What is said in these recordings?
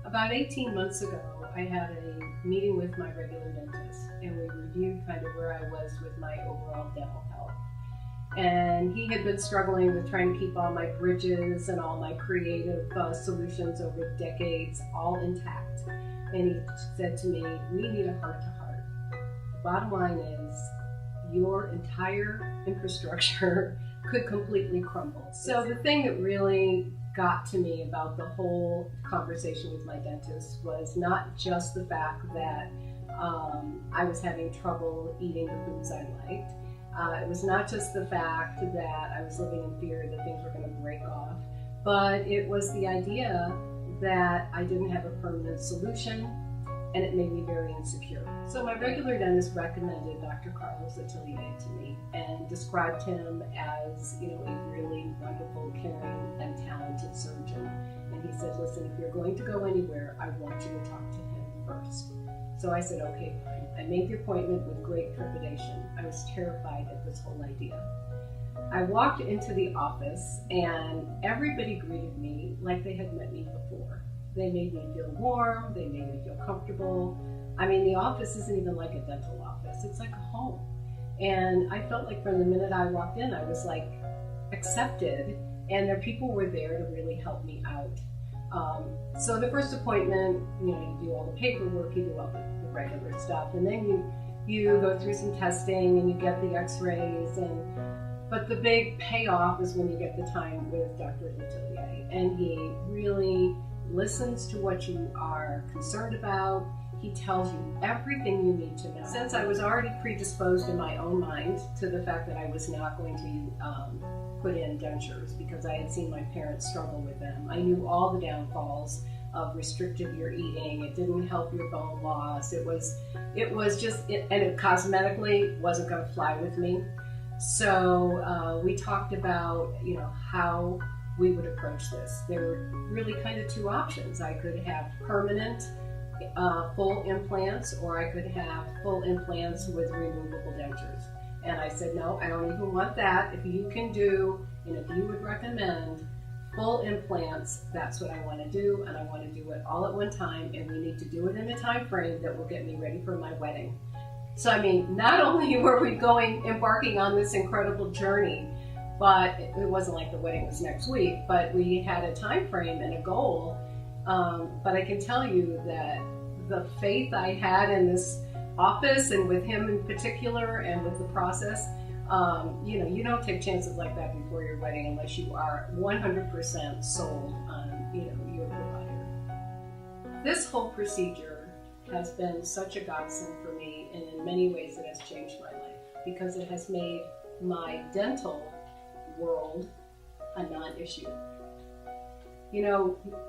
About 18 months ago, I had a meeting with my regular dentist, and we reviewed kind of where I was with my overall dental health. And he had been struggling with trying to keep all my bridges and all my creative solutions over decades all intact. And he said to me, we need a heart-to-heart. The bottom line is, your entire infrastructure could completely crumble. So the thing that really got to me about the whole conversation with my dentist was not just the fact that I was having trouble eating the foods I liked. It was not just the fact that I was living in fear that things were going to break off, but it was the idea that I didn't have a permanent solution, and it made me very insecure. So my regular dentist recommended Dr. Letelier to me and described him as, a really wonderful, caring, and talented surgeon. And he said, listen, if you're going to go anywhere, I want you to talk to him first. So I said, okay, fine. I made the appointment with great trepidation. I was terrified at this whole idea. I walked into the office and everybody greeted me like they had met me before. They made me feel warm, they made me feel comfortable. I mean, the office isn't even like a dental office, it's like a home. And I felt like from the minute I walked in, I was like accepted, and the people were there to really help me out. So the first appointment, you do all the paperwork, you do all the regular stuff, and then you go through some testing and you get the x-rays, but the big payoff is when you get the time with Dr. Letelier, and he really listens to what you are concerned about. He tells you everything you need to know. Since I was already predisposed in my own mind to the fact that I was not going to put in dentures because I had seen my parents struggle with them, I knew all the downfalls of restricted your eating. It didn't help your bone loss. It was just, and it cosmetically wasn't going to fly with me. So we talked about, how we would approach this. There were really kind of two options. I could have permanent full implants, or I could have full implants with removable dentures. And I said, no, I don't even want that. If you can do, and if you would recommend full implants, that's what I want to do, and I want to do it all at one time, and we need to do it in a time frame that will get me ready for my wedding. So I mean, not only were we embarking on this incredible journey, but it wasn't like the wedding was next week, but we had a time frame and a goal. But I can tell you that the faith I had in this office and with him in particular and with the process, you don't take chances like that before your wedding unless you are 100% sold on, your provider. This whole procedure has been such a godsend for me, and in many ways it has changed my life because it has made my dental world a non-issue.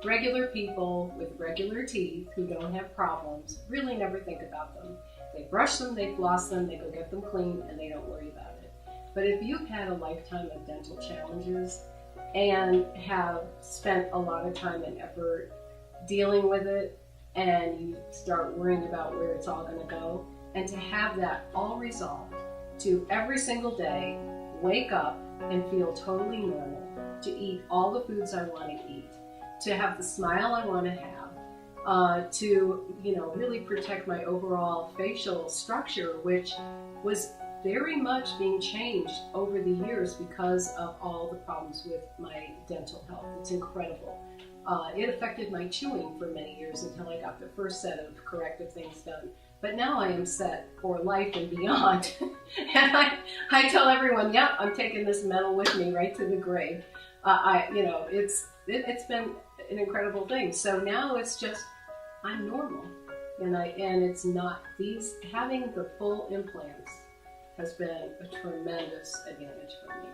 Regular people with regular teeth who don't have problems really never think about them. They brush them, they floss them, they go get them clean, and they don't worry about it. But if you've had a lifetime of dental challenges and have spent a lot of time and effort dealing with it, and you start worrying about where it's all going to go, and to have that all resolved to every single day wake up and feel totally normal, to eat all the foods I want to eat, to have the smile I want to have, to really protect my overall facial structure, which was very much being changed over the years because of all the problems with my dental health. It's incredible. It affected my chewing for many years until I got the first set of corrective things done. But now I am set for life and beyond. And I tell everyone, yeah, I'm taking this medal with me right to the grave. It's been an incredible thing. So now it's just, I'm normal. And it's not, having the full implants has been a tremendous advantage for me.